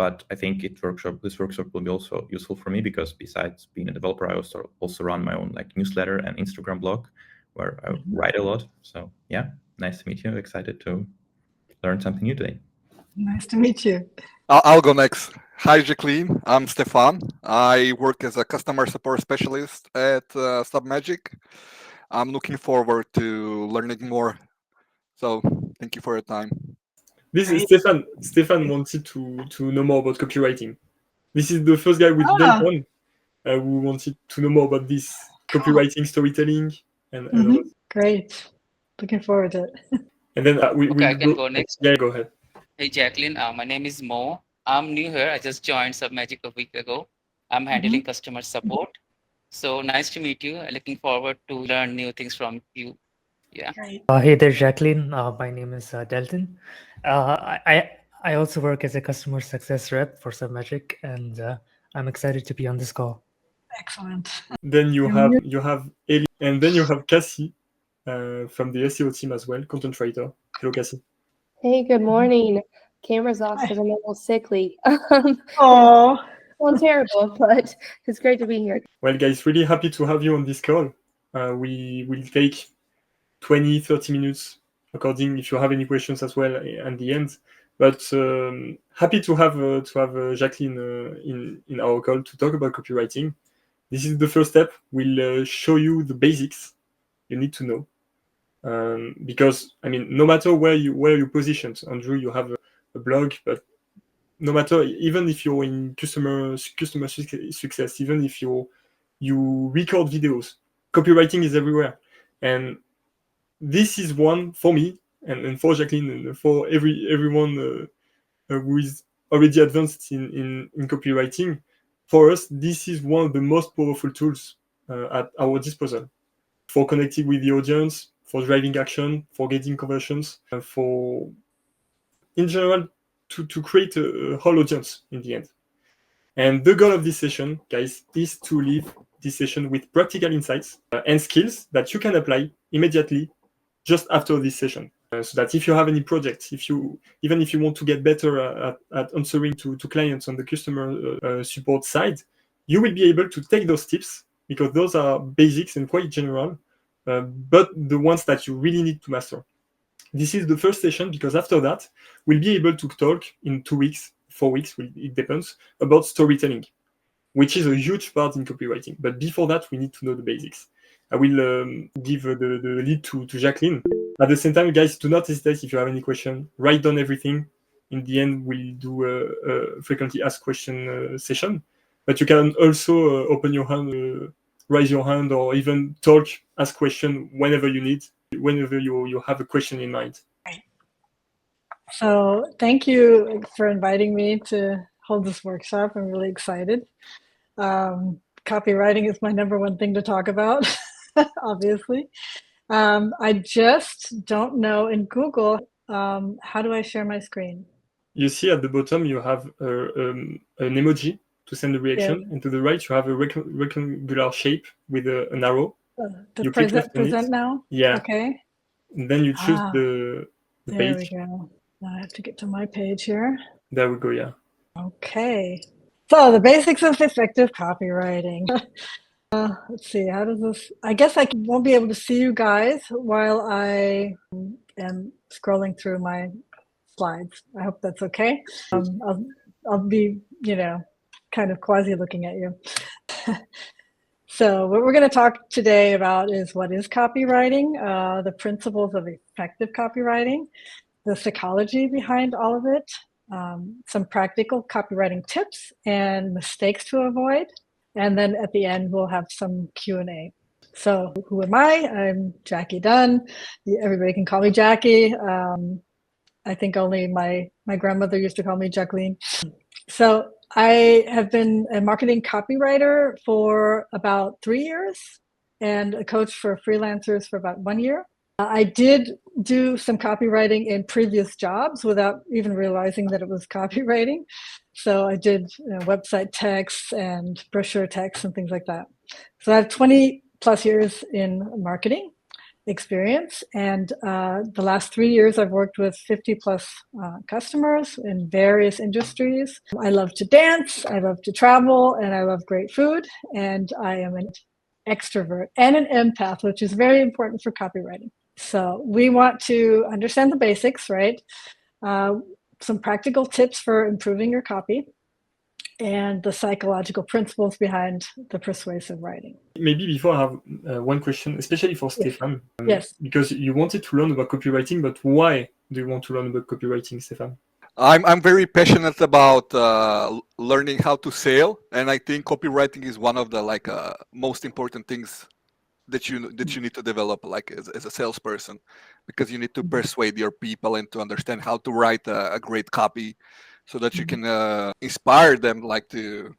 but I think this workshop will be also useful for me because besides being a developer, I also run my own newsletter and Instagram blog where I write a lot. So yeah, nice to meet you. Excited to learn something new today. Nice to meet you. I'll go next. Hi, Jacqueline. I'm Stefan. I work as a customer support specialist at Submagic. I'm looking forward to learning more. So thank you for your time. This is Stefan. Stefan wanted to know more about copywriting. This is the first guy with Delton who wanted to know more about this copywriting, storytelling, and all that. Great. Looking forward to it. And then I can go next. Yeah, go ahead. Hey, Jacqueline. My name is Mo. I'm new here. I just joined Submagic a week ago. I'm handling customer support. So nice to meet you. Looking forward to learn new things from you. Yeah. Hey there, Jacqueline. My name is Delton. I also work as a customer success rep for Submagic, and I'm excited to be on this call. Excellent. Then you have Eli, and then you have Cassie from the SEO team as well, content writer. Hello, Cassie. Hey, good morning. Camera's off because I'm a little sickly. Oh, well, terrible, but it's great to be here. Well, guys, really happy to have you on this call. We will take 20-30 minutes, according if you have any questions as well at the end. But happy to have Jacqueline in our call to talk about copywriting. This is the first step. We'll show you the basics you need to know. Because I mean, no matter where you're positioned, Andrew, you have a blog, but no matter, even if you're in customer success, even if you record videos, copywriting is everywhere. And this is one for me and for Jacqueline and for everyone who is already advanced in copywriting. For us, this is one of the most powerful tools at our disposal for connecting with the audience, for driving action, for getting conversions, for, in general, to create a whole audience in the end. And the goal of this session, guys, is to leave this session with practical insights and skills that you can apply immediately just after this session. So that if you have any projects, even if you want to get better at answering to clients on the customer support side, you will be able to take those tips, because those are basics and quite general, but the ones that you really need to master. This is the first session, because after that, we'll be able to talk in 2 weeks, 4 weeks, it depends, about storytelling, which is a huge part in copywriting. But before that, we need to know the basics. I will give the lead to Jacqueline. At the same time, guys, do not hesitate if you have any question. Write down everything. In the end, we'll do a frequently asked question session. But you can also open your hand, raise your hand, or even talk, ask question whenever you need, whenever you have a question in mind. So thank you for inviting me to hold this workshop. I'm really excited. Copywriting is my #1 thing to talk about, obviously. I just don't know in Google, how do I share my screen? You see at the bottom, you have an emoji to send a reaction, and to the right, you have a rectangular shape with an arrow. The present now? Yeah. Okay. And then you choose the there page. There we go. Now I have to get to my page here. There we go, yeah. Okay. So the basics of effective copywriting. Let's see, how does this, I guess I won't be able to see you guys while I am scrolling through my slides. I hope that's okay. I'll be, kind of quasi looking at you. So what we're going to talk today about is what is copywriting, the principles of effective copywriting, the psychology behind all of it, some practical copywriting tips and mistakes to avoid. And then at the end, we'll have some Q&A. So who am I? I'm Jackie Dunn. Everybody can call me Jackie. I think only my grandmother used to call me Jacqueline. So I have been a marketing copywriter for about 3 years and a coach for freelancers for about 1 year. I did do some copywriting in previous jobs without even realizing that it was copywriting. So I did website texts and brochure texts and things like that. So I have 20 plus years in marketing. experience. And the last 3 years, I've worked with 50 plus customers in various industries. I love to dance, I love to travel, and I love great food. And I am an extrovert and an empath, which is very important for copywriting. So we want to understand the basics, right? Some practical tips for improving your copy, and the psychological principles behind the persuasive writing. Maybe before I have one question, especially for Stefan. Yes. Because you wanted to learn about copywriting, but why do you want to learn about copywriting, Stefan? I'm very passionate about learning how to sell, and I think copywriting is one of the most important things that you need to develop as a salesperson, because you need to persuade your people and to understand how to write a great copy, so that you can inspire them to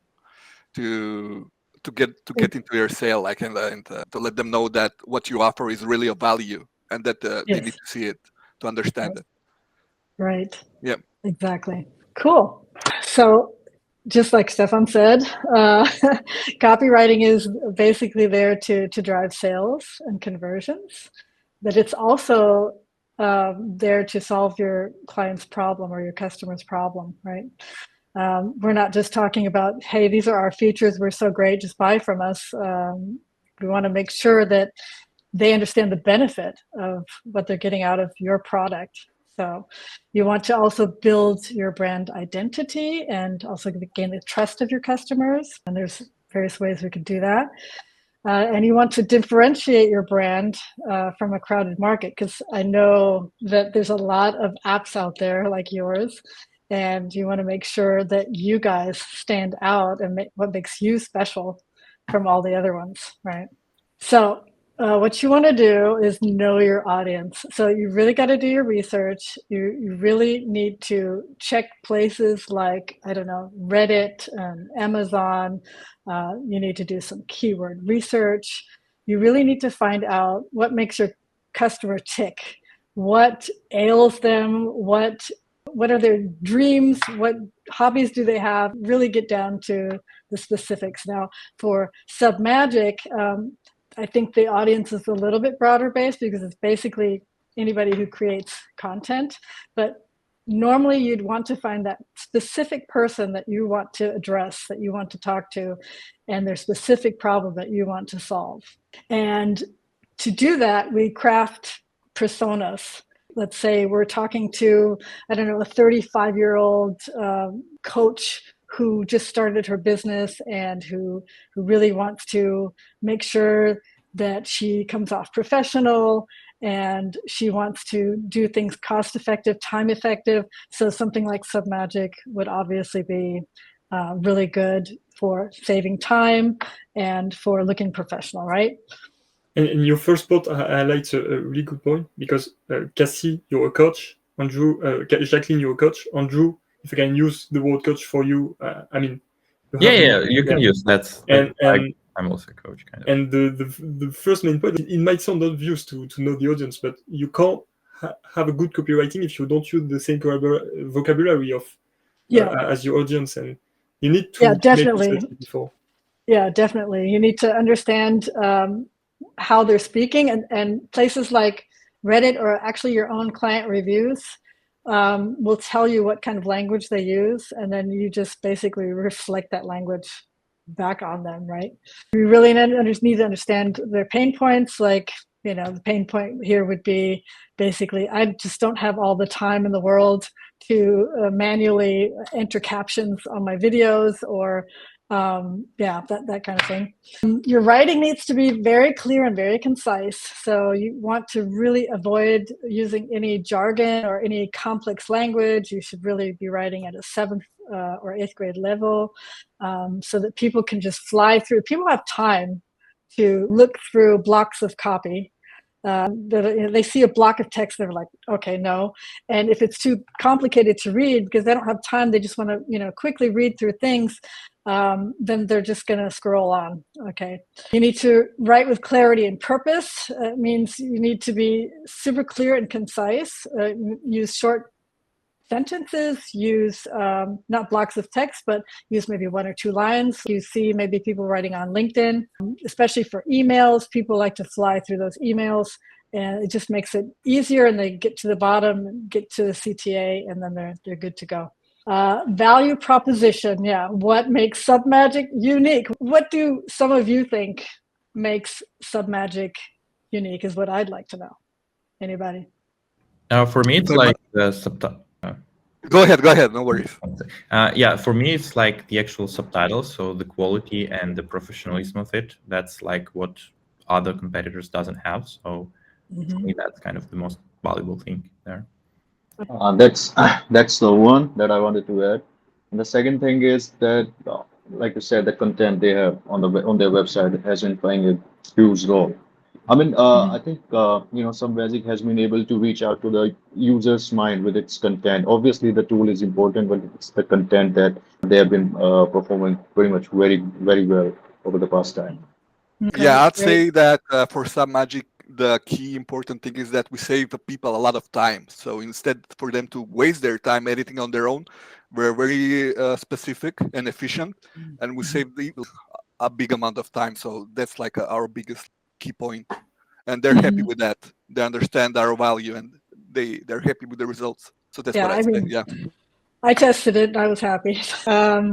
get into your sale, and to let them know that what you offer is really of value, and that they need to see it to understand it. Right. Yeah. Exactly. Cool. So just like Stefan said, copywriting is basically there to drive sales and conversions, but it's also there to solve your client's problem or your customer's problem, right? We're not just talking about, hey, these are our features, we're so great, just buy from us. We want to make sure that they understand the benefit of what they're getting out of your product. So you want to also build your brand identity and also gain the trust of your customers. And there's various ways we can do that. And you want to differentiate your brand from a crowded market, because I know that there's a lot of apps out there like yours, and you want to make sure that you guys stand out and what makes you special from all the other ones, right? So what you want to do is know your audience. So you really got to do your research. You really need to check places like, I don't know, Reddit and Amazon. You need to do some keyword research. You really need to find out what makes your customer tick, what ails them, what are their dreams, what hobbies do they have. Really get down to the specifics. Now, for Submagic, I think the audience is a little bit broader based, because it's basically anybody who creates content. But normally you'd want to find that specific person that you want to address, that you want to talk to, and their specific problem that you want to solve. And to do that, we craft personas. Let's say we're talking to, I don't know, a 35-year-old coach who just started her business and who really wants to make sure that she comes off professional, and she wants to do things cost effective, time effective. So something like Submagic would obviously be really good for saving time and for looking professional, right? And in your first point, I highlight a really good point, because Cassie, you're a coach. Andrew, Jacqueline, you're a coach. Andrew, if I can use the word coach for you, I mean, you can use that. And I'm also a coach, kind of. And the first main point, it might sound obvious to know the audience, but you can't have a good copywriting if you don't use the same vocabulary of as your audience, and you need to definitely. make research before. Yeah, definitely. You need to understand how they're speaking, and places like Reddit, or actually your own client reviews, will tell you what kind of language they use, and then you just basically reflect that language back on them, right? You really need to understand their pain points. Like, the pain point here would be basically, I just don't have all the time in the world to manually enter captions on my videos, or that kind of thing. Your writing needs to be very clear and very concise. So you want to really avoid using any jargon or any complex language. You should really be writing at a 7th or 8th grade level, so that people can just fly through. People have time to look through blocks of copy. They see a block of text, they're like, okay, no. And if it's too complicated to read, because they don't have time, they just want to quickly read through things, then they're just going to scroll on. Okay, you need to write with clarity and purpose. It means you need to be super clear and concise. Use short sentences, use not blocks of text, but use maybe 1 or 2 lines. You see maybe people writing on LinkedIn, especially for emails. People like to fly through those emails, and it just makes it easier, and they get to the bottom, get to the CTA, and then they're good to go. Value proposition, yeah. What makes Submagic unique? What do some of you think makes Submagic unique is what I'd like to know. Anybody? For me, it's like the Go ahead, no worries. Yeah, for me, it's like the actual subtitles, so the quality and the professionalism of it. That's like what other competitors doesn't have. So for me, that's kind of the most valuable thing there. That's the one that I wanted to add. And the second thing is that, like you said, the content they have on their website has been playing a huge role. I mean, I think some Basic has been able to reach out to the user's mind with its content. Obviously, the tool is important, but it's the content that they have been performing pretty much very well over the past time. Okay, Yeah, I'd great. say that for Submagic, the key important thing is that we save the people a lot of time. So instead for them to waste their time editing on their own, we're very specific and efficient, and we save a big amount of time. So that's like our biggest key point. And they're happy with that. They understand our value, and they're happy with the results. So that's what I say. Yeah. I tested it and I was happy.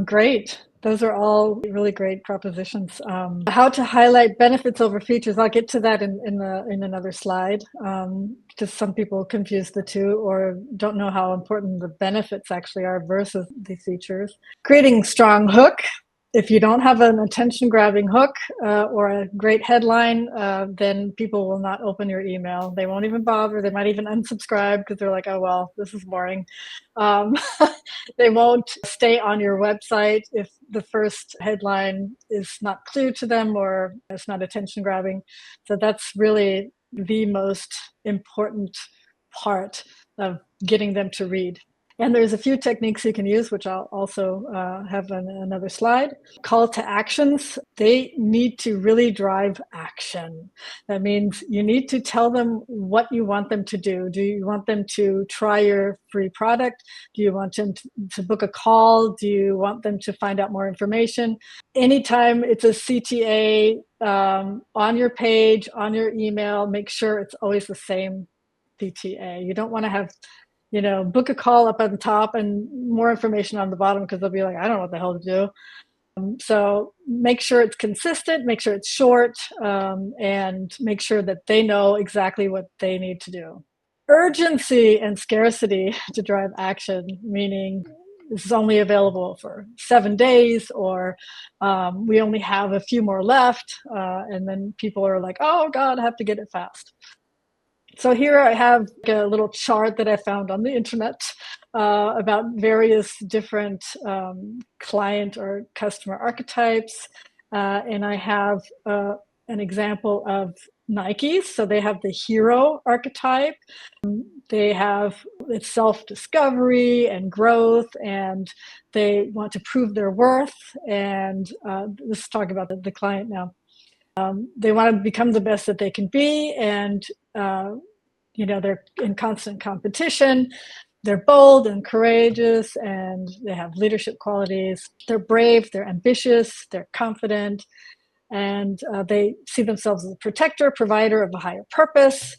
Great. Those are all really great propositions. How to highlight benefits over features. I'll get to that in another slide. Because some people confuse the two or don't know how important the benefits actually are versus the features. Creating strong hook. If you don't have an attention-grabbing hook or a great headline, then people will not open your email. They won't even bother. They might even unsubscribe because they're like, oh, well, this is boring. They won't stay on your website if the first headline is not clear to them or it's not attention-grabbing. So that's really the most important part of getting them to read. And there's a few techniques you can use, which I'll also have on another slide. Call to actions. They need to really drive action. That means you need to tell them what you want them to do. Do you want them to try your free product? Do you want them to book a call? Do you want them to find out more information? Anytime it's a CTA on your page, on your email, make sure it's always the same CTA. You don't want to have book a call up on the top and more information on the bottom because they'll be like, I don't know what the hell to do. So make sure it's consistent, make sure it's short, and make sure that they know exactly what they need to do. Urgency and scarcity to drive action, meaning this is only available for 7 days, or we only have a few more left, and then people are like, oh God, I have to get it fast. So here I have a little chart that I found on the internet about various different client or customer archetypes. And I have an example of Nike. So they have the hero archetype. They have self-discovery and growth, and they want to prove their worth. And let's talk about the client now. They want to become the best that they can be, and they're in constant competition. They're bold and courageous, and they have leadership qualities. They're brave, they're ambitious, they're confident, and they see themselves as a protector, provider of a higher purpose.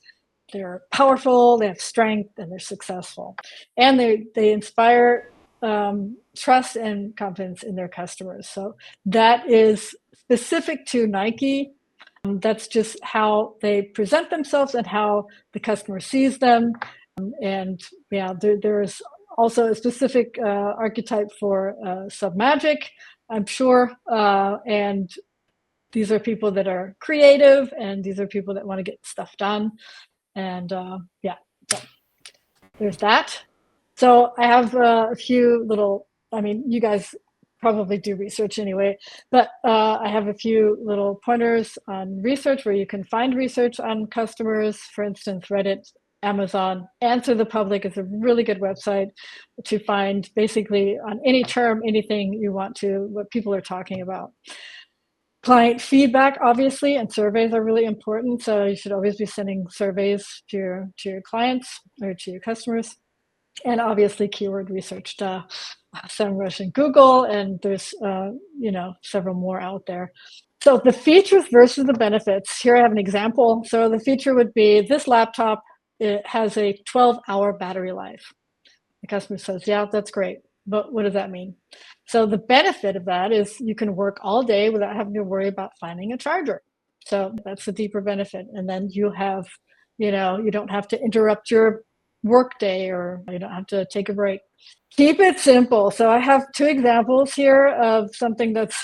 They're powerful, they have strength, and they're successful. And they inspire trust and confidence in their customers. So that is specific to Nike. That's just how they present themselves and how the customer sees them. And yeah, there's also a specific archetype for Submagic, I'm sure. And these are people that are creative, and these are people that want to get stuff done. And so there's that. So I have a few little, you guys probably do research anyway, but I have a few little pointers on research where you can find research on customers. For instance, Reddit, Amazon. Answer the Public is a really good website to find basically on any term, anything you want to, what people are talking about. Client feedback, obviously, and surveys are really important. So you should always be sending surveys to your clients or to your customers. And obviously keyword research, SEMrush and Google, and there's several more out there. So the features versus the benefits. Here I have an example. So the feature would be this laptop, it has a 12-hour battery life. The customer says, yeah, that's great. But what does that mean? So the benefit of that is you can work all day without having to worry about finding a charger. So that's the deeper benefit. And then you have, you don't have to interrupt your work day, or you don't have to take a break. Keep it simple. So I have two examples here of something that's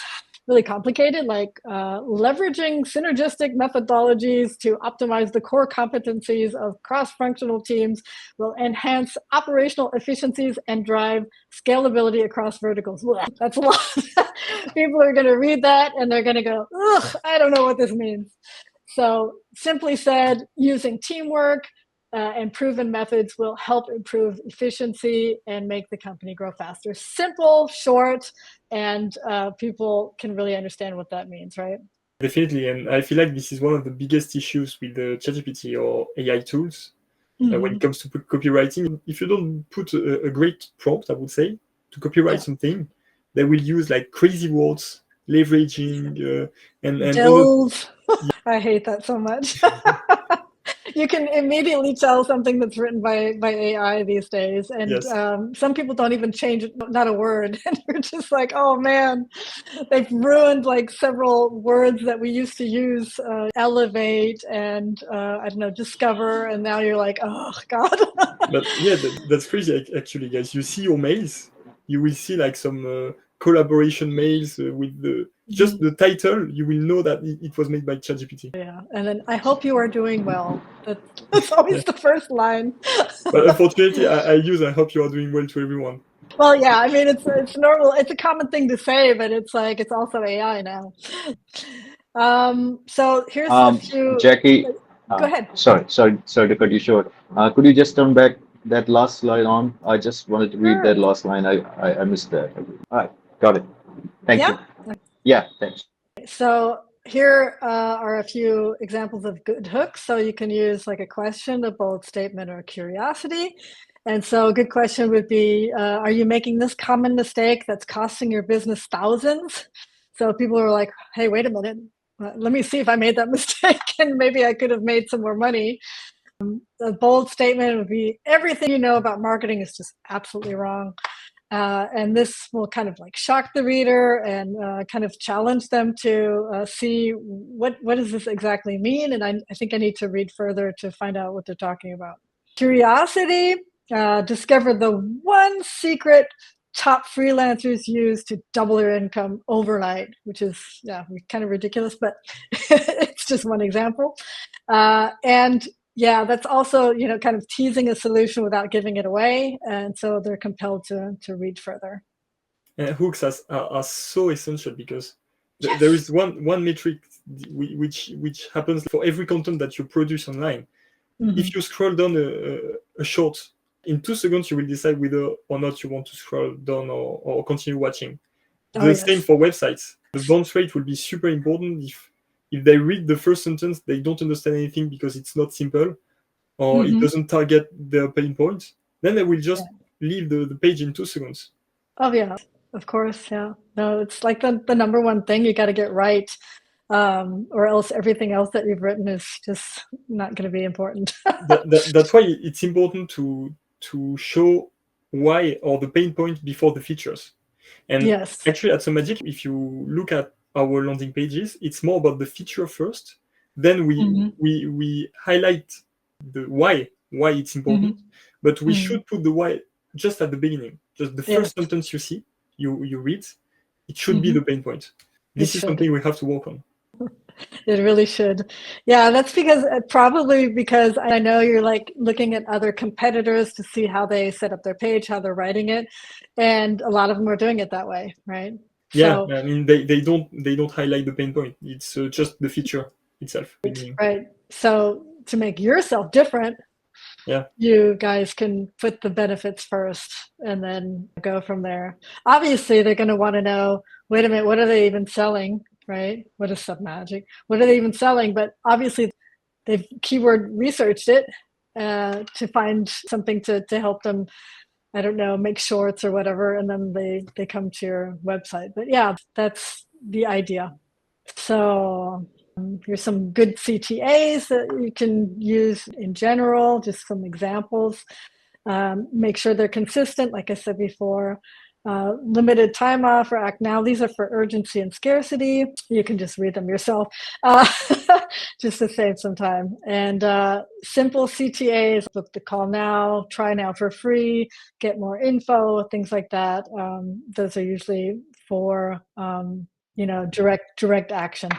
really complicated, like leveraging synergistic methodologies to optimize the core competencies of cross-functional teams will enhance operational efficiencies and drive scalability across verticals. That's a lot. People are going to read that and they're going to go, ugh, I don't know what this means. So simply said, using teamwork and proven methods will help improve efficiency and make the company grow faster. Simple, short, and people can really understand what that means, right? Definitely, and I feel like this is one of the biggest issues with the ChatGPT or AI tools when it comes to copywriting. If you don't put a great prompt, I would say, to copyright something, they will use like crazy words, leveraging, and Dills. I hate that so much. You can immediately tell something that's written by AI these days. And Yes. Some people don't even change it, not a word. And you're just like, oh man, they've ruined like several words that we used to use, elevate and I don't know, discover. And now you're like, oh God. But yeah, that's crazy actually, guys. You see your mails, you will see like some collaboration mails with just the title. You will know that it was made by ChatGPT. Yeah, and then I hope you are doing well. That's always the first line. But unfortunately, I hope you are doing well to everyone. Well, yeah, I mean, it's normal. It's a common thing to say, but it's like it's also AI now. So here's a few. Jackie, Go ahead. sorry to cut you short. Could you just turn back that last slide on? I just wanted to read that last line. I missed that. All right, got it. Thank you. Yeah, thanks. So here are a few examples of good hooks. So you can use like a question, a bold statement, or a curiosity. And so a good question would be, are you making this common mistake that's costing your business thousands? So people are like, hey, wait a minute. Let me see if I made that mistake and maybe I could have made some more money. A bold statement would be, everything you know about marketing is just absolutely wrong. And this will kind of like shock the reader and kind of challenge them to see what does this exactly mean? And I think I need to read further to find out what they're talking about. Curiosity, discover the one secret top freelancers use to double their income overnight, which is kind of ridiculous, but it's just one example. And yeah, that's also, kind of teasing a solution without giving it away. And so they're compelled to read further. And hooks are so essential because there is one metric which happens for every content that you produce online. If you scroll down a short, in 2 seconds, you will decide whether or not you want to scroll down or continue watching. The same for websites. The bounce rate will be super important. If they read the first sentence, they don't understand anything because it's not simple or it doesn't target their pain point, then they will just leave the page in 2 seconds. Oh, yeah, of course. Yeah. No, it's like the number one thing you got to get right, or else everything else that you've written is just not going to be important. That's why it's important to show why or the pain point before the features. And actually at Magic, if you look at our landing pages, it's more about the feature first. Then we highlight the why it's important, but we should put the why just at the beginning. Just the first sentence you see, you read, it should be the pain point. This is something we have to work on. It really should. Yeah, that's probably because I know you're like looking at other competitors to see how they set up their page, how they're writing it, and a lot of them are doing it that way, right? Yeah, so, I mean they don't highlight the pain point. It's just the feature itself. Right. So to make yourself different, you guys can put the benefits first and then go from there. Obviously, they're going to want to know, wait a minute, what are they even selling? Right? What is SubMagic? What are they even selling? But obviously, they've keyword researched it to find something to help them, I don't know, make shorts or whatever, and then they come to your website. But yeah, that's the idea. So here's some good CTAs that you can use in general, just some examples. Make sure they're consistent, like I said before. Limited time offer, act now. These are for urgency and scarcity. You can just read them yourself, just to save some time. And simple CTAs, book the call now, try now for free, get more info, things like that. Those are usually for direct action.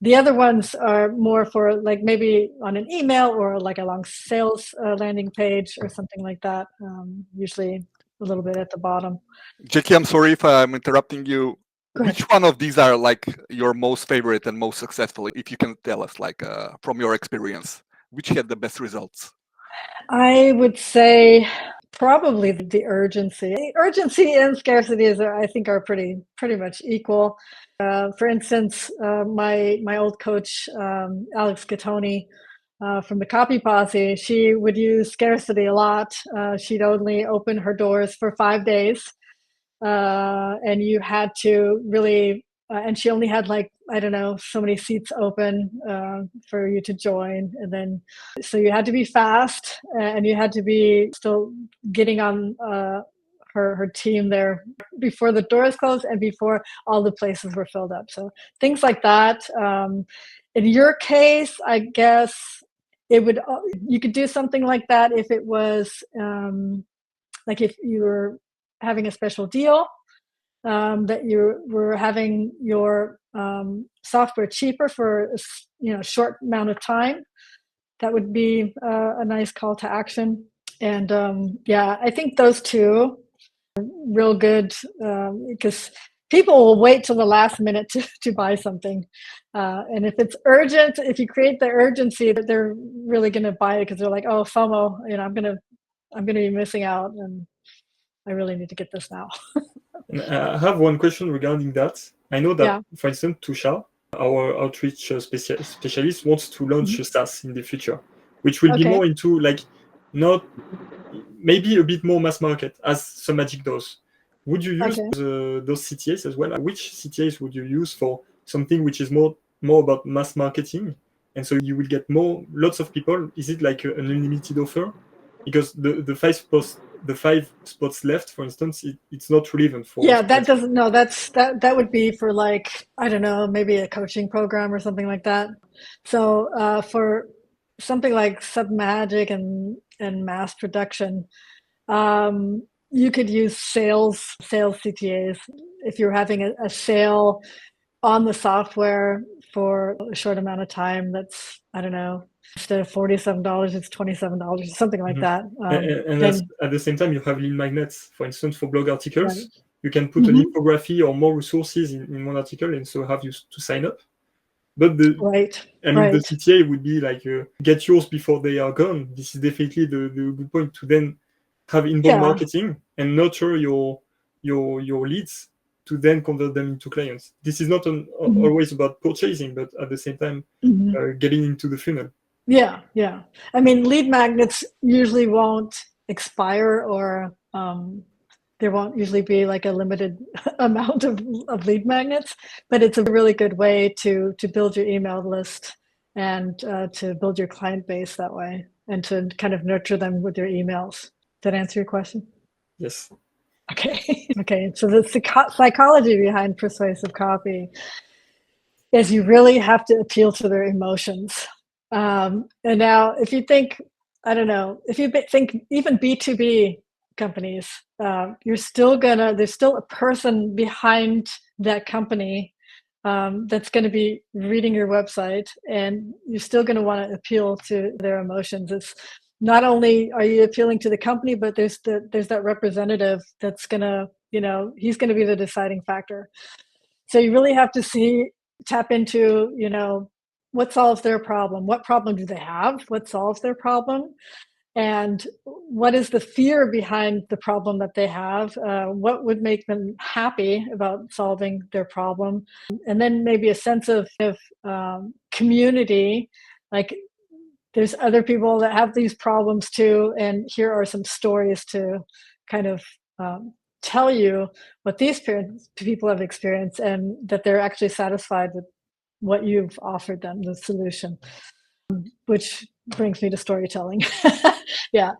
The other ones are more for like maybe on an email or like a long sales landing page or something like that. Usually a little bit at the bottom. Jackie, I'm sorry if I'm interrupting you. Which one of these are like your most favorite and most successful? If you can tell us, like from your experience, which had the best results? I would say probably the urgency. Urgency and scarcity I think are pretty much equal. For instance, my old coach, Alex Gattoni, from the Copy Posse, she would use scarcity a lot. She'd only open her doors for 5 days, and you had to really, and she only had like, I don't know, so many seats open for you to join. And then, so you had to be fast, and you had to be still getting on her team there before the doors closed and before all the places were filled up. So things like that. In your case, I guess you could do something like that if it was like if you were having a special deal, that you were having your software cheaper for a short amount of time. That would be a nice call to action. And yeah, I think those two are real good, because people will wait till the last minute to buy something. And if it's urgent, if you create the urgency, that they're really going to buy it because they're like, oh, FOMO, I'm going to be missing out, and I really need to get this now. And I have one question regarding that. I know that, for instance, Tusha, our outreach specialist, wants to launch a SaaS in the future, which will be more into like not maybe a bit more mass market, as SubMagic does. Would you use those CTAs as well? Which CTAs would you use for something which is more about mass marketing, and so you will get lots of people? Is it like an unlimited offer? Because the 5 spots left, for instance, it's not relevant for. Yeah, that doesn't. No, that would be for like, I don't know, maybe a coaching program or something like that. So for something like SubMagic and mass production, you could use sales CTAs if you're having a sale on the software for a short amount of time. That's, I don't know, instead of $47, it's $27, something like that. And at the same time, you have lead magnets, for instance, for blog articles. Right. You can put an infography or more resources in one article, and so have you to sign up. But the CTA would be like get yours before they are gone. This is definitely the good point, to then have inbound marketing and nurture your leads to then convert them into clients. This is not always about purchasing, but at the same time, getting into the funnel. Yeah. I mean, lead magnets usually won't expire, or there won't usually be like a limited amount of lead magnets, but it's a really good way to build your email list and to build your client base that way, and to kind of nurture them with your emails. Did that answer your question? Yes. Okay. So the psychology behind persuasive copy is you really have to appeal to their emotions. And now, if you think, I don't know, if you think even B2B companies, there's still a person behind that company that's going to be reading your website, and you're still going to want to appeal to their emotions. It's not only are you appealing to the company, but there's that representative that's going to, he's going to be the deciding factor. So you really have to tap into, what solves their problem? What problem do they have? What solves their problem? And what is the fear behind the problem that they have? What would make them happy about solving their problem? And then maybe a sense of community, like there's other people that have these problems too, and here are some stories to kind of tell you what these people have experienced, and that they're actually satisfied with what you've offered them, the solution, which brings me to storytelling. Yeah,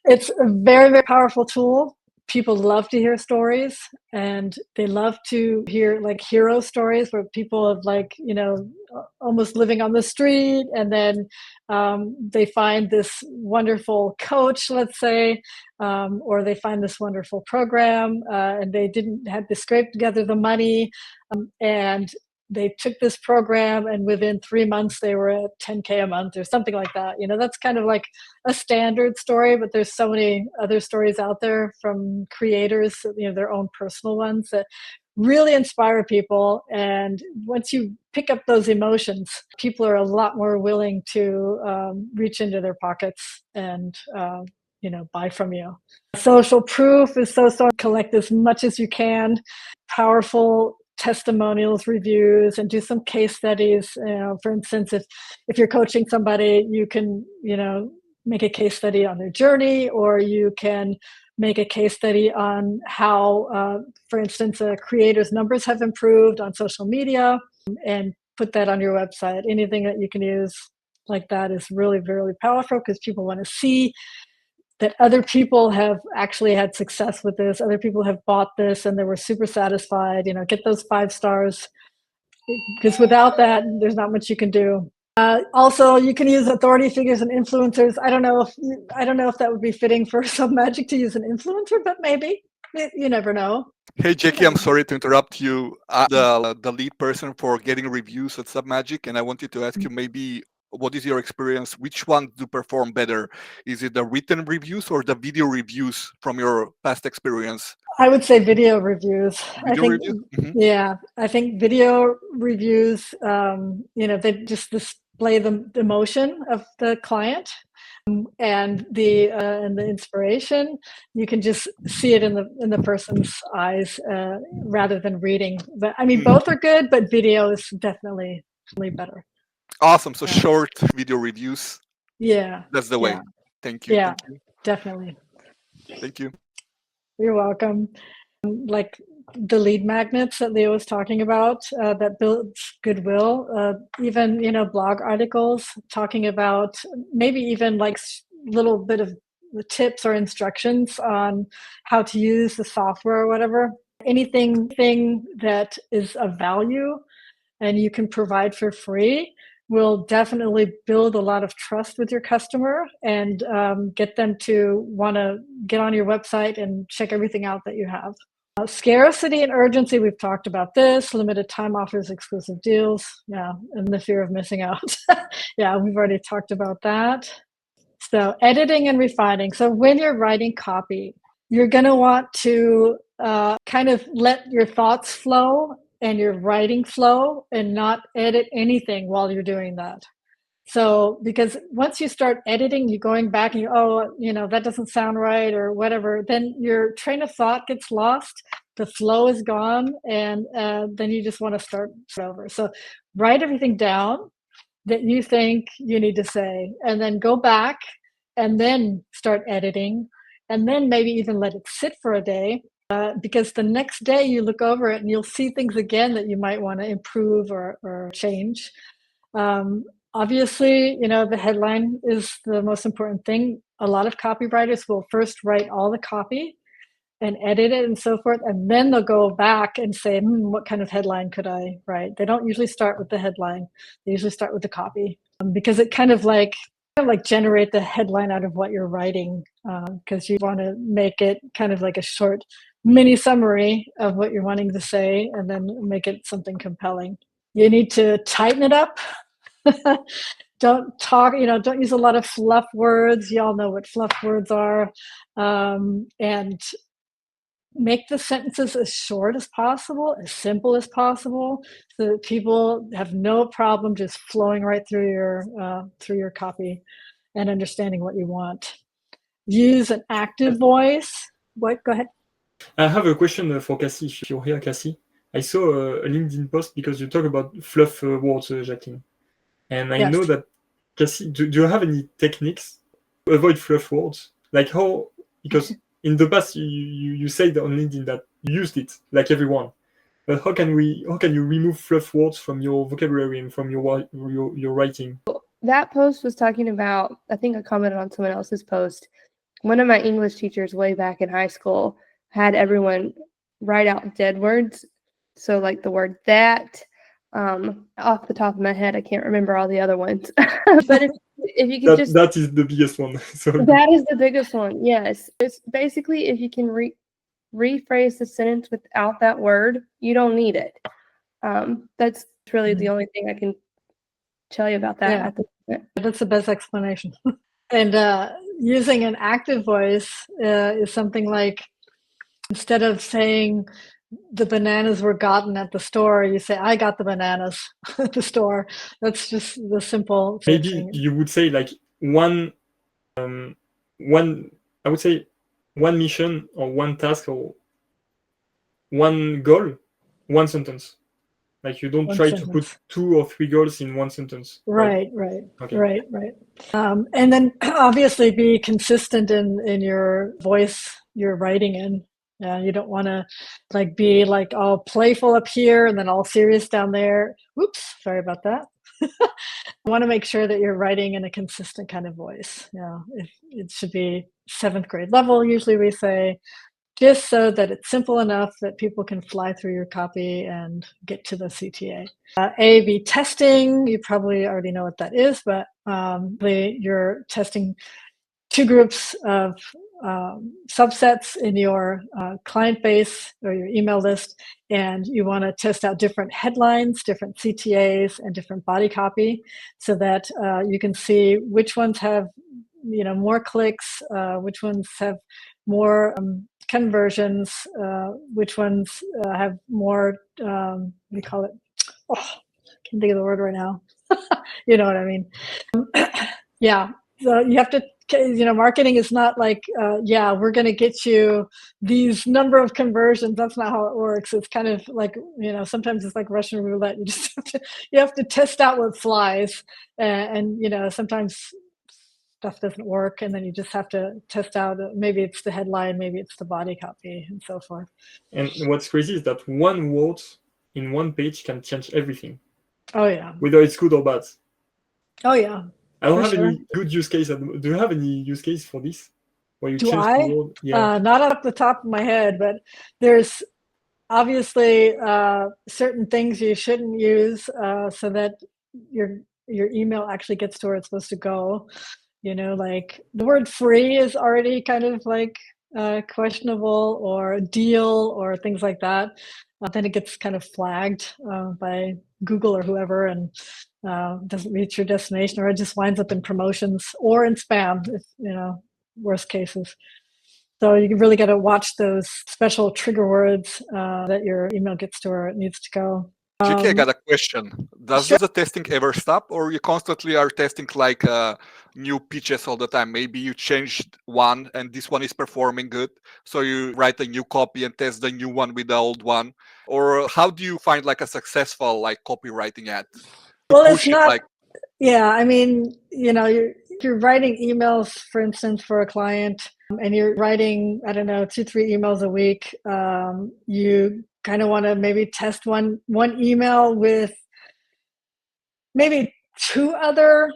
it's a very, very powerful tool. People love to hear stories, and they love to hear like hero stories where people have like, you know, almost living on the street, and then they find this wonderful coach, let's say, or they find this wonderful program, and they didn't have to scrape together the money, and they took this program, and within 3 months they were at 10K a month or something like that. You know, that's kind of like a standard story, but there's so many other stories out there from creators, you know, their own personal ones that really inspire people. And once you pick up those emotions, people are a lot more willing to reach into their pockets and you know, buy from you. Social proof is so collect as much as you can, powerful testimonials, reviews, and do some case studies. You know, for instance, if you're coaching somebody, you can, you know, make a case study on their journey, or you can make a case study on how, for instance, a creator's numbers have improved on social media, and put that on your website. Anything that you can use like that is really, really powerful, because people want to see that other people have actually had success with this. Other people have bought this and they were super satisfied. You know, get those 5 stars, because without that, there's not much you can do. Also, you can use authority figures and influencers. I don't know if that would be fitting for Submagic to use an influencer, but maybe. You never know. Hey, Jackie, I'm sorry to interrupt you. I'm the lead person for getting reviews at Submagic, and I wanted to ask you maybe, what is your experience? Which one do perform better? Is it the written reviews or the video reviews from your past experience? I would say video reviews. Reviews? Mm-hmm. Yeah, I think video reviews, you know, they just display the emotion of the client, and the inspiration. You can just see it in the person's eyes, rather than reading. But I mean, both are good, but video is definitely better. Awesome. So short video reviews. Yeah. That's the way. Yeah. Thank you. Yeah, Thank you. definitely. Thank you. You're welcome. Like the lead magnets that Leo was talking about, that builds goodwill. Even, you know, blog articles talking about maybe even like little bit of tips or instructions on how to use the software or whatever. Anything that is of value and you can provide for free will definitely build a lot of trust with your customer, and get them to want to get on your website and check everything out that you have. Scarcity and urgency, we've talked about this. Limited time offers, exclusive deals, yeah, and the fear of missing out. Yeah, we've already talked about that. So editing and refining. So when you're writing copy, you're going to want to kind of let your thoughts flow and your writing flow, and not edit anything while you're doing that. So, because once you start editing, you're going back and you know, that doesn't sound right or whatever, then your train of thought gets lost, the flow is gone, and then you just want to start over. So write everything down that you think you need to say, and then go back and then start editing, and then maybe even let it sit for a day. Because the next day you look over it and you'll see things again that you might want to improve or change. Obviously, you know, the headline is the most important thing. A lot of copywriters will first write all the copy and edit it and so forth, and then they'll go back and say, what kind of headline could I write? They don't usually start with the headline. They usually start with the copy, because it kind of like generate the headline out of what you're writing, because you want to make it kind of like a short mini summary of what you're wanting to say, and then make it something compelling. You need to tighten it up. Don't talk, you know, don't use a lot of fluff words. Y'all know what fluff words are. And make the sentences as short as possible, as simple as possible, so that people have no problem just flowing right through your copy and understanding what you want. Use an active voice. What? Go ahead. I have a question for Cassie, if you're here, Cassie. I saw a LinkedIn post because you talk about fluff words, Jacqueline. And I know that, Cassie, do you have any techniques to avoid fluff words? Like because in the past, you said on LinkedIn that you used it, like everyone. But how can you remove fluff words from your vocabulary and from your writing? That post was talking about, I think I commented on someone else's post. One of my English teachers way back in high school had everyone write out dead words. So like the word that, off the top of my head, I can't remember all the other ones. But if you could that is the biggest one. So that is the biggest one. Yes. It's basically if you can rephrase the sentence without that word, you don't need it. That's really the only thing I can tell you about that. Yeah. At the moment. That's the best explanation. And using an active voice is something like, instead of saying the bananas were gotten at the store, you say, I got the bananas at the store. That's just the simple maybe thing. you would say like one I would say one mission or one task or one goal, one sentence. Like you don't One try sentence. to put 2 or 3 goals in one sentence. Right. Okay. Right. And then obviously be consistent in your voice you're writing in. You don't want to be like all playful up here and then all serious down there. Oops, sorry about that. You want to make sure that you're writing in a consistent kind of voice. It should be 7th grade level, usually we say, just so that it's simple enough that people can fly through your copy and get to the CTA. A/B testing, you probably already know what that is, but you're testing 2 groups of subsets in your client base or your email list, and you want to test out different headlines, different CTAs, and different body copy, so that you can see which ones have more clicks, which ones have more conversions, which ones have more, what do you call it? Oh, I can't think of the word right now. You know what I mean? Yeah. So you have to, marketing is not like, we're going to get you these number of conversions. That's not how it works. It's kind of like, sometimes it's like Russian roulette. You just have to test out what flies, and sometimes stuff doesn't work, and then you just have to test out, maybe it's the headline, maybe it's the body copy, and so forth. And what's crazy is that one word in one page can change everything. Oh yeah. Whether it's good or bad. Oh yeah. I don't have any good use case. Do you have any use case for this? Where you Do change I? the word? Yeah. Not off the top of my head, but there's obviously certain things you shouldn't use so that your email actually gets to where it's supposed to go. Like the word free is already kind of like questionable, or deal, or things like that. Then it gets kind of flagged by Google or whoever, and doesn't reach your destination, or it just winds up in promotions or in spam, if, worst cases. So you really got to watch those special trigger words that your email gets to where it needs to go. GK, I got a question. Does the testing ever stop, or you constantly are testing like new pitches all the time? Maybe you changed one and this one is performing good, so you write a new copy and test the new one with the old one. Or how do you find like a successful copywriting ad? Well, it's not. Yeah, I mean, you're writing emails, for instance, for a client, and you're writing, I don't know, 2-3 emails a week. You kind of want to maybe test one email with maybe 2 other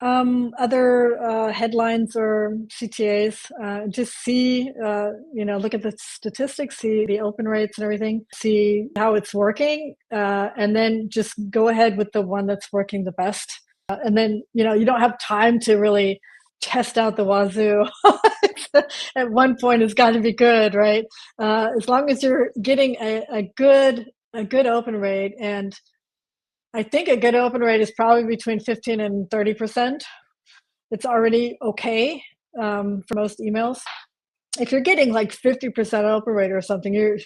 headlines or CTAs. Just see, look at the statistics, see the open rates and everything, see how it's working, and then just go ahead with the one that's working the best. And then, you don't have time to really test out the wazoo. At one point, it's got to be good, right? As long as you're getting a good open rate, and I think a good open rate is probably between 15 and 30%. It's already okay for most emails. If you're getting like 50% open rate or something, you're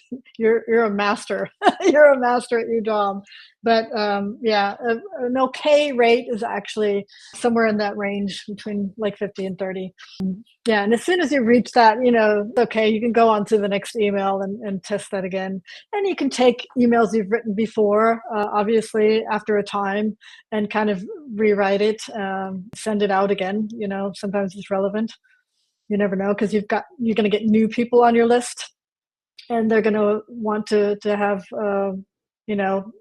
a master. You're a master at your job. But an okay rate is actually somewhere in that range between like 50 and 30. Yeah, and as soon as you reach that, okay, you can go on to the next email and test that again. And you can take emails you've written before, obviously, after a time, and kind of rewrite it, send it out again. Sometimes it's relevant. You never know, because you're going to get new people on your list. and they're going to want to have, you know,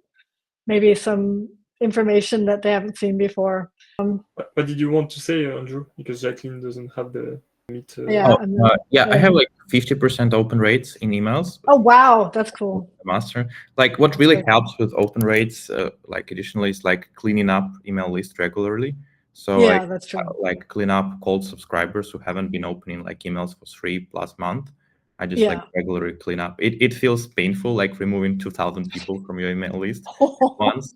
maybe some information that they haven't seen before. What did you want to say, Andrew? Because Jacqueline doesn't have the meet. Yeah, I have like 50% open rates in emails. Oh wow, that's cool. Master. Like what really helps with open rates, like additionally, is like cleaning up email list regularly. So yeah, that's true. like clean up cold subscribers who haven't been opening like emails for 3+ months. I just like regularly clean up. It feels painful, like removing 2,000 people from your email list once.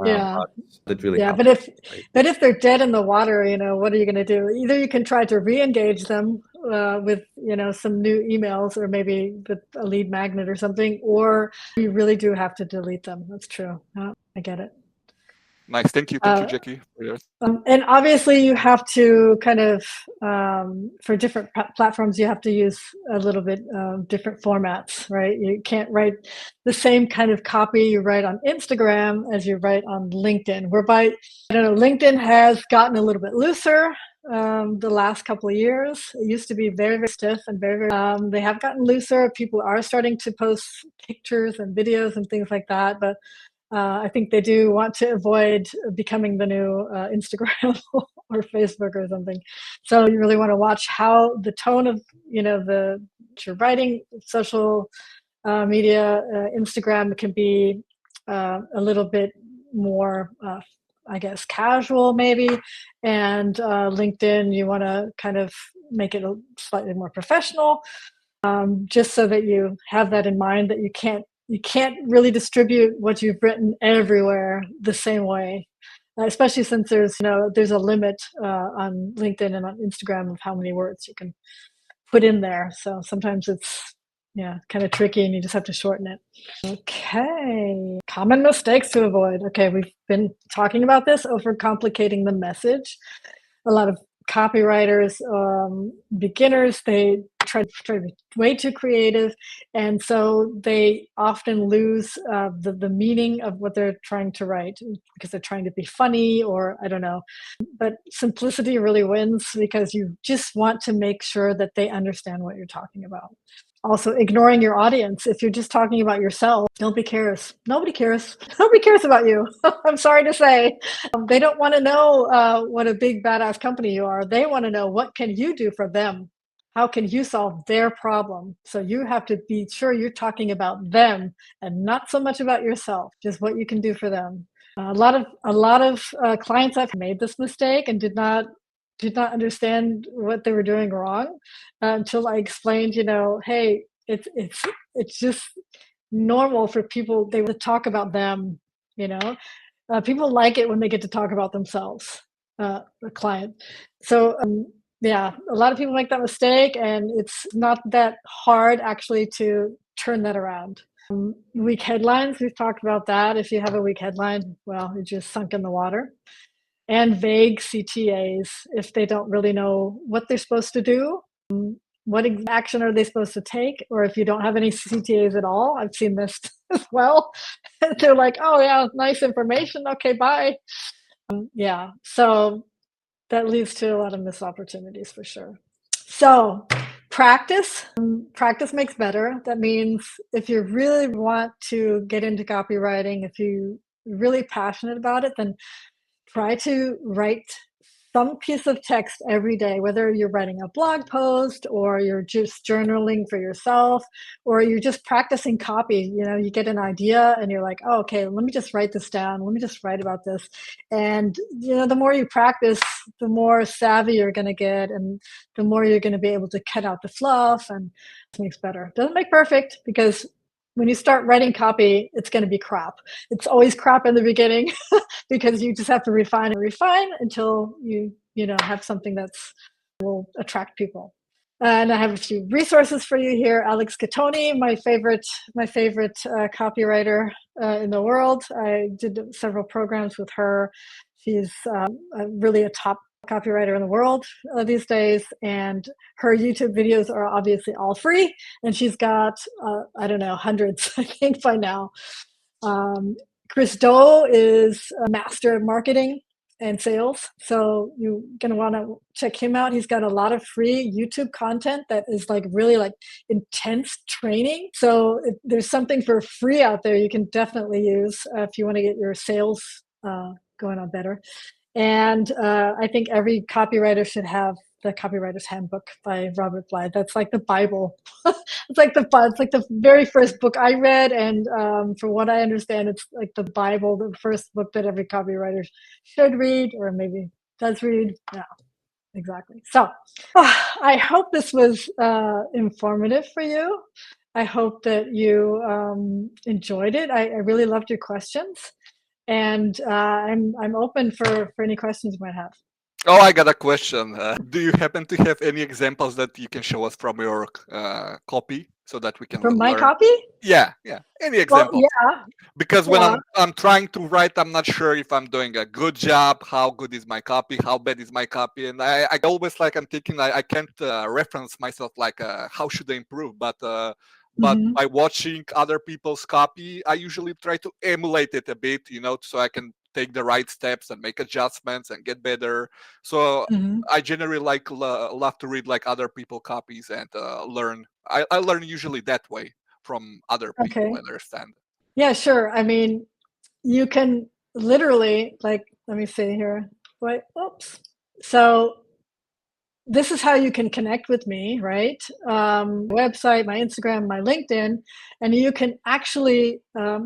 Yeah. That really Yeah, helps. but if they're dead in the water, you know, what are you going to do? Either you can try to re-engage them with, you know, some new emails, or maybe with a lead magnet or something, or you really do have to delete them. That's true. I get it. Nice. Thank you, Jackie. And obviously you have to kind of, for different platforms, you have to use a little bit different formats, right? You can't write the same kind of copy you write on Instagram as you write on LinkedIn, whereby, I don't know, LinkedIn has gotten a little bit looser the last couple of years. It used to be very, very stiff and very, very, they have gotten looser. People are starting to post pictures and videos and things like that, but I think they do want to avoid becoming the new Instagram or Facebook or something. So you really want to watch how the tone of, you know, you're writing. Social media, Instagram can be a little bit more, I guess, casual maybe, and LinkedIn, you want to kind of make it slightly more professional, just so that you have that in mind, that you can't really distribute what you've written everywhere the same way, especially since there's a limit on LinkedIn and on Instagram of how many words you can put in there. So sometimes it's kind of tricky, and you just have to shorten it. Okay, common mistakes to avoid. Okay, we've been talking about this, overcomplicating the message. A lot of copywriters, beginners, they try to be way too creative, and so they often lose the meaning of what they're trying to write, because they're trying to be funny, or I don't know. But simplicity really wins, because you just want to make sure that they understand what you're talking about. Also, ignoring your audience. If you're just talking about yourself, nobody cares. Nobody cares. Nobody cares about you. I'm sorry to say. They don't want to know what a big badass company you are. They want to know, what can you do for them? How can you solve their problem? So you have to be sure you're talking about them and not so much about yourself, just what you can do for them. A lot of clients I've made this mistake and did not understand what they were doing wrong until I explained, hey, it's just normal for people, they would talk about them, people like it when they get to talk about themselves, the client. So a lot of people make that mistake, and it's not that hard actually to turn that around. Weak headlines, we've talked about that. If you have a weak headline, well, it's just sunk in the water. And vague CTAs, if they don't really know what they're supposed to do, what action are they supposed to take, or if you don't have any CTAs at all. I've seen this as well. They're like, oh yeah, nice information, okay, bye. So that leads to a lot of missed opportunities for sure. So practice makes better. That means if you really want to get into copywriting, if you're really passionate about it, then try to write some piece of text every day, whether you're writing a blog post, or you're just journaling for yourself, or you're just practicing copy. You get an idea and you're like, oh, okay, let me just write this down. Let me just write about this. And, the more you practice, the more savvy you're going to get, and the more you're going to be able to cut out the fluff, and it makes better. Doesn't make perfect, because when you start writing copy, it's going to be crap. It's always crap in the beginning because you just have to refine and refine until you have something that's will attract people. And I have a few resources for you here. Alex Catoni, my favorite copywriter in the world. I did several programs with her. She's really a top copywriter in the world these days, and her YouTube videos are obviously all free, and she's got I don't know, hundreds I think by now. Chris Do is a master of marketing. and sales. So you're going to want to check him out. He's got a lot of free YouTube content that is like really like intense training. So if there's something for free out there you can definitely use if you want to get your sales going on better. And I think every copywriter should have the Copywriter's Handbook by Robert Blythe. That's like the Bible. It's like the very first book I read, and from what I understand, it's like the Bible, the first book that every copywriter should read, or maybe does read. Yeah, exactly. So I hope this was informative for you. I hope that you enjoyed it. I really loved your questions, and I'm open for any questions you might have. Oh, I got a question. Do you happen to have any examples that you can show us from your copy so that we can From my learn? copy? Yeah. Any Well, examples? yeah. Because when Yeah. I'm trying to write, I'm not sure if I'm doing a good job. How good is my copy? How bad is my copy? And I always like I'm thinking I can't reference myself like how should I improve? But Mhm. by watching other people's copy, I usually try to emulate it a bit, so I can take the right steps and make adjustments and get better. So Mhm. I generally love to read like other people copies and learn. I learn usually that way from other people. Okay. I understand. Yeah, sure. I mean, you can literally, like, let me see here. Wait, oops. So this is how you can connect with me, right? Website, my Instagram, my LinkedIn, and you can actually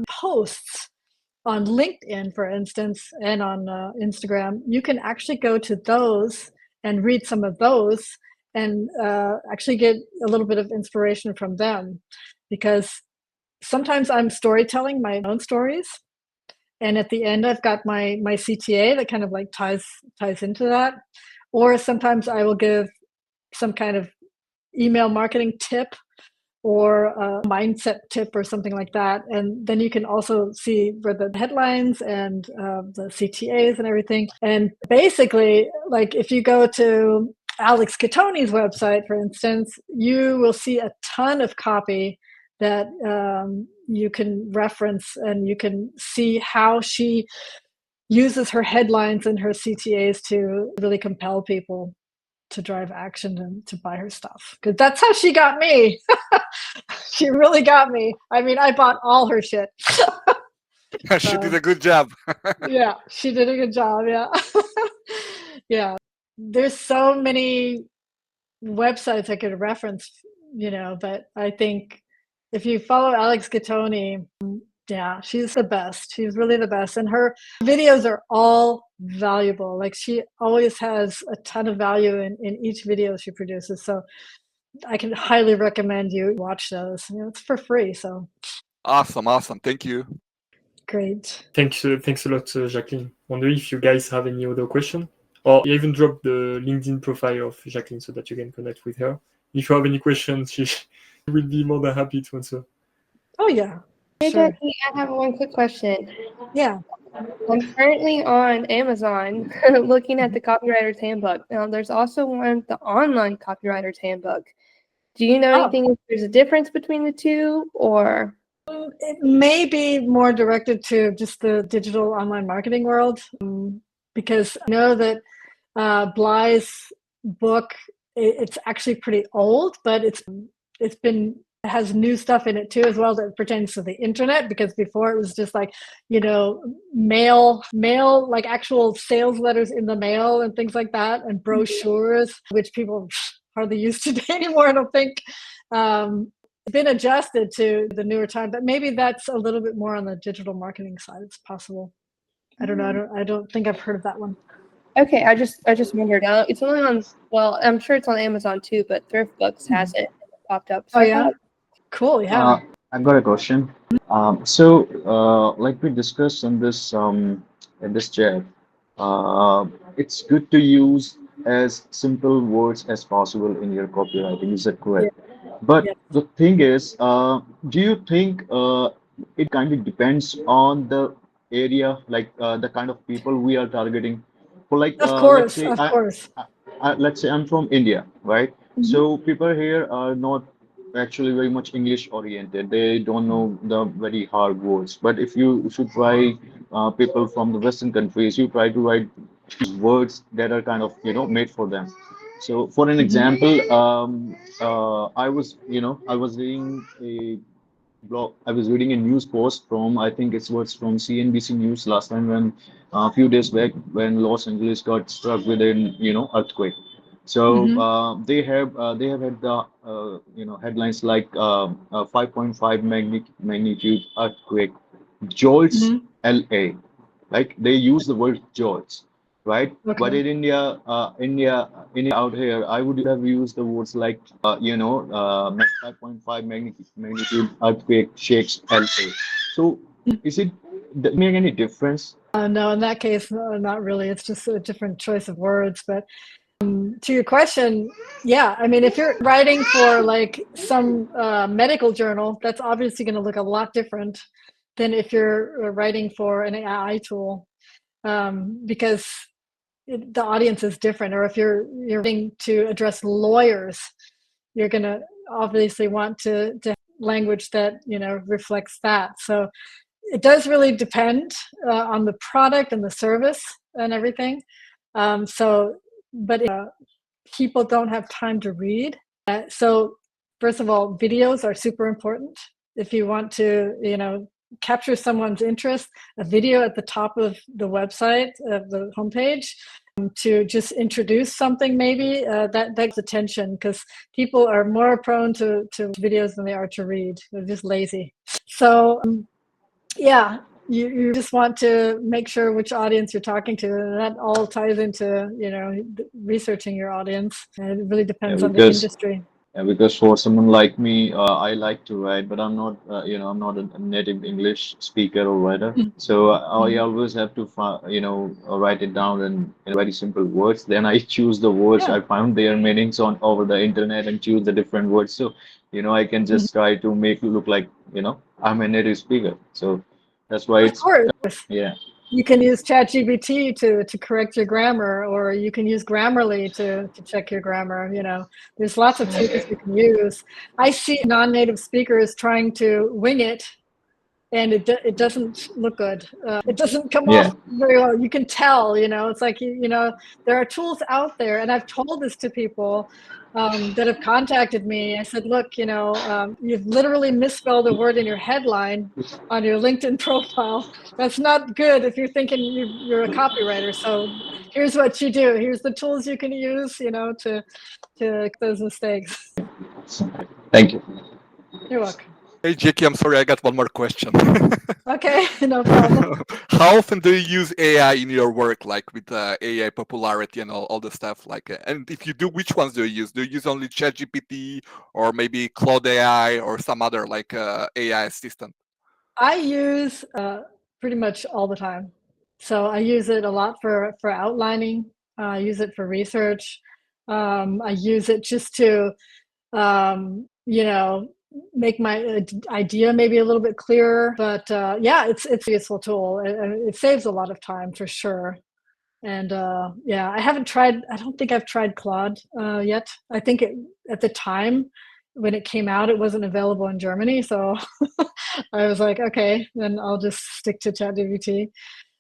posts on LinkedIn, for instance, and on Instagram. You can actually go to those and read some of those and actually get a little bit of inspiration from them, because sometimes I'm storytelling my own stories, and at the end I've got my CTA that kind of like ties into that. Or sometimes I will give some kind of email marketing tip or a mindset tip or something like that. And then you can also see where the headlines and the CTAs and everything. And basically, like if you go to Alex Catoni's website, for instance, you will see a ton of copy that you can reference, and you can see how she uses her headlines and her CTAs to really compel people to drive action and to buy her stuff. Because that's how she got me. She really got me. I mean, I bought all her shit. She did a good job. Yeah, she did a good job. Yeah. Yeah. There's so many websites I could reference, but I think if you follow Alex Gattoni, yeah, she's the best. She's really the best. And her videos are all valuable. Like she always has a ton of value in each video she produces. So I can highly recommend you watch those. It's for free. So Awesome. Thank you. great. Thanks a lot, Jacqueline. Wonder if you guys have any other question, or you even drop the LinkedIn profile of Jacqueline so that you can connect with her. If you have any questions, she will be more than happy to answer. Oh yeah. Hey, Sure. Jackie, I have one quick question. Yeah. I'm currently on Amazon looking at the Copywriter's Handbook. Now, there's also the online Copywriter's Handbook. Do you know anything if there's a difference between the two, or? It may be more directed to just the digital online marketing world, because I know that Bly's book, it's actually pretty old, but it has new stuff in it too as well that pertains to the internet, because before it was just like, mail, like actual sales letters in the mail and things like that, and brochures, which people hardly use today anymore, I don't think. It's been adjusted to the newer time, but maybe that's a little bit more on the digital marketing side. It's possible. I don't know. I don't think I've heard of that one. Okay, I just wondered. It's only on. Well, I'm sure it's on Amazon too, but Thrift Books has it popped up. So Oh yeah, cool. Yeah. I've got a question. Like we discussed in this chat, it's good to use as simple words as possible in your copywriting. Is that Yeah. correct? But Yeah. the thing is, do you think it kind of depends on the area, like the kind of people we are targeting? For like, Of course. Of course. let's say I'm from India, right? Mhm. So people here are not actually very much English oriented. They don't know the very hard words. But if you should try people from the Western countries, you try to write words that are kind of, made for them. So for an Mhm. example, I was reading a blog. I was reading a news post from, I think it was from CNBC News last time, when a few days back, when Los Angeles got struck with an, earthquake. So Mhm. they have had the headlines like 5.5 magnitude earthquake jolts Mhm. LA. Like they use the word jolts, right? But Okay. in India out here, I would have used the words like 5.5 magnitude earthquake shakes LA. So is it make any difference? No, in that case, no, not really. It's just a different choice of words. But to your question, yeah, I mean, if you're writing for like some medical journal, that's obviously going to look a lot different than if you're writing for an AI tool, because the audience is different. Or if you're writing to address lawyers, you're going to obviously want to language that reflects that. So it does really depend on the product and the service and everything. So, but people don't have time to read. So, first of all, videos are super important. If you want to, capture someone's interest, a video at the top of the website, of the homepage, to just introduce something, maybe that gets attention, because people are more prone to videos than they are to read. They're just lazy. So, yeah, you just want to make sure which audience you're talking to, and that all ties into researching your audience, and it really Yeah, depends on the because industry. because for someone like me, I like to write, but I'm not, I'm not a native English speaker or writer. So I Mhm. always have to, write it down in very simple words. Then I choose the words Yeah, I found their meanings on over the internet and choose the different words. So, I can mhm. just try to make it look like, I'm a native speaker. So that's why Of it's, course. yeah, You can use ChatGPT to correct your grammar, or you can use Grammarly to check your grammar. There's lots of tools you can use. I see non-native speakers trying to wing it, and it doesn't look good. It doesn't come yeah, off very well. You can tell, it's like, there are tools out there, and I've told this to people that have contacted me. I said, look, you've literally misspelled a word in your headline on your LinkedIn profile. That's not good if you're thinking you're a copywriter. So here's what you do. Here's the tools you can use, to those mistakes. thank you. You're welcome. Hey, Jackie, I'm sorry, I got one more question. Okay, no problem. How often do you use AI in your work, like with AI popularity and all the stuff? Like, and if you do, which ones do you use? Do you use only ChatGPT or maybe Claude AI or some other like AI assistant? I use pretty much all the time. So I use it a lot for outlining. I use it for research. I use it just to, make my idea maybe a little bit clearer. But yeah, it's a useful tool. It saves a lot of time for sure. And yeah, I haven't tried. I don't think I've tried Claude yet. I think at the time when it came out, it wasn't available in Germany, so I was like, okay, then I'll just stick to ChatGPT.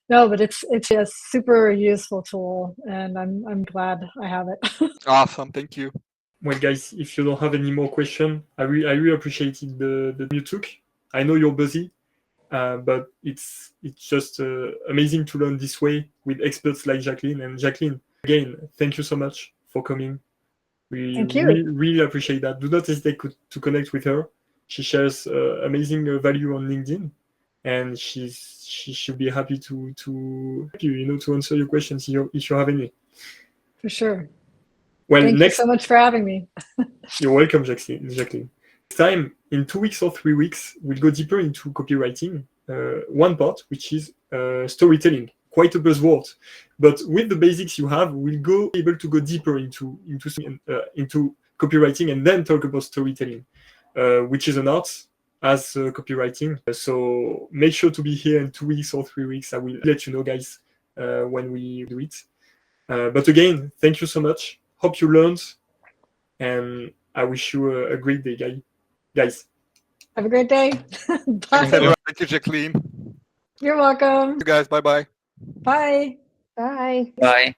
No, but it's a super useful tool, and I'm glad I have it. Awesome, thank you. Well, guys, if you don't have any more questions, I really appreciated the time you took. I know you're busy, but it's just amazing to learn this way with experts like Jacqueline. And Jacqueline, again, thank you so much for coming. We Thank you. really appreciate that. Do not hesitate to connect with her. She shares amazing value on LinkedIn, and she should be happy to help you, to answer your questions if you have any. For sure. Well, Thank you next, so much for having me. you're welcome, Jacqueline. Next time, in 2 weeks or 3 weeks, we'll go deeper into copywriting. One part, which is storytelling. Quite a buzzword, but with the basics you have, we'll go able to go deeper into copywriting, and then talk about storytelling, which is an art as copywriting. So make sure to be here in 2 weeks or 3 weeks. I will let you know, guys, when we do it. But again, thank you so much. Hope you learned, and I wish you a great day, guys. Have a great day. Thanks, Bye. everyone. Thank you, Jacqueline. You're welcome. You guys, bye bye. Bye. Bye. Bye.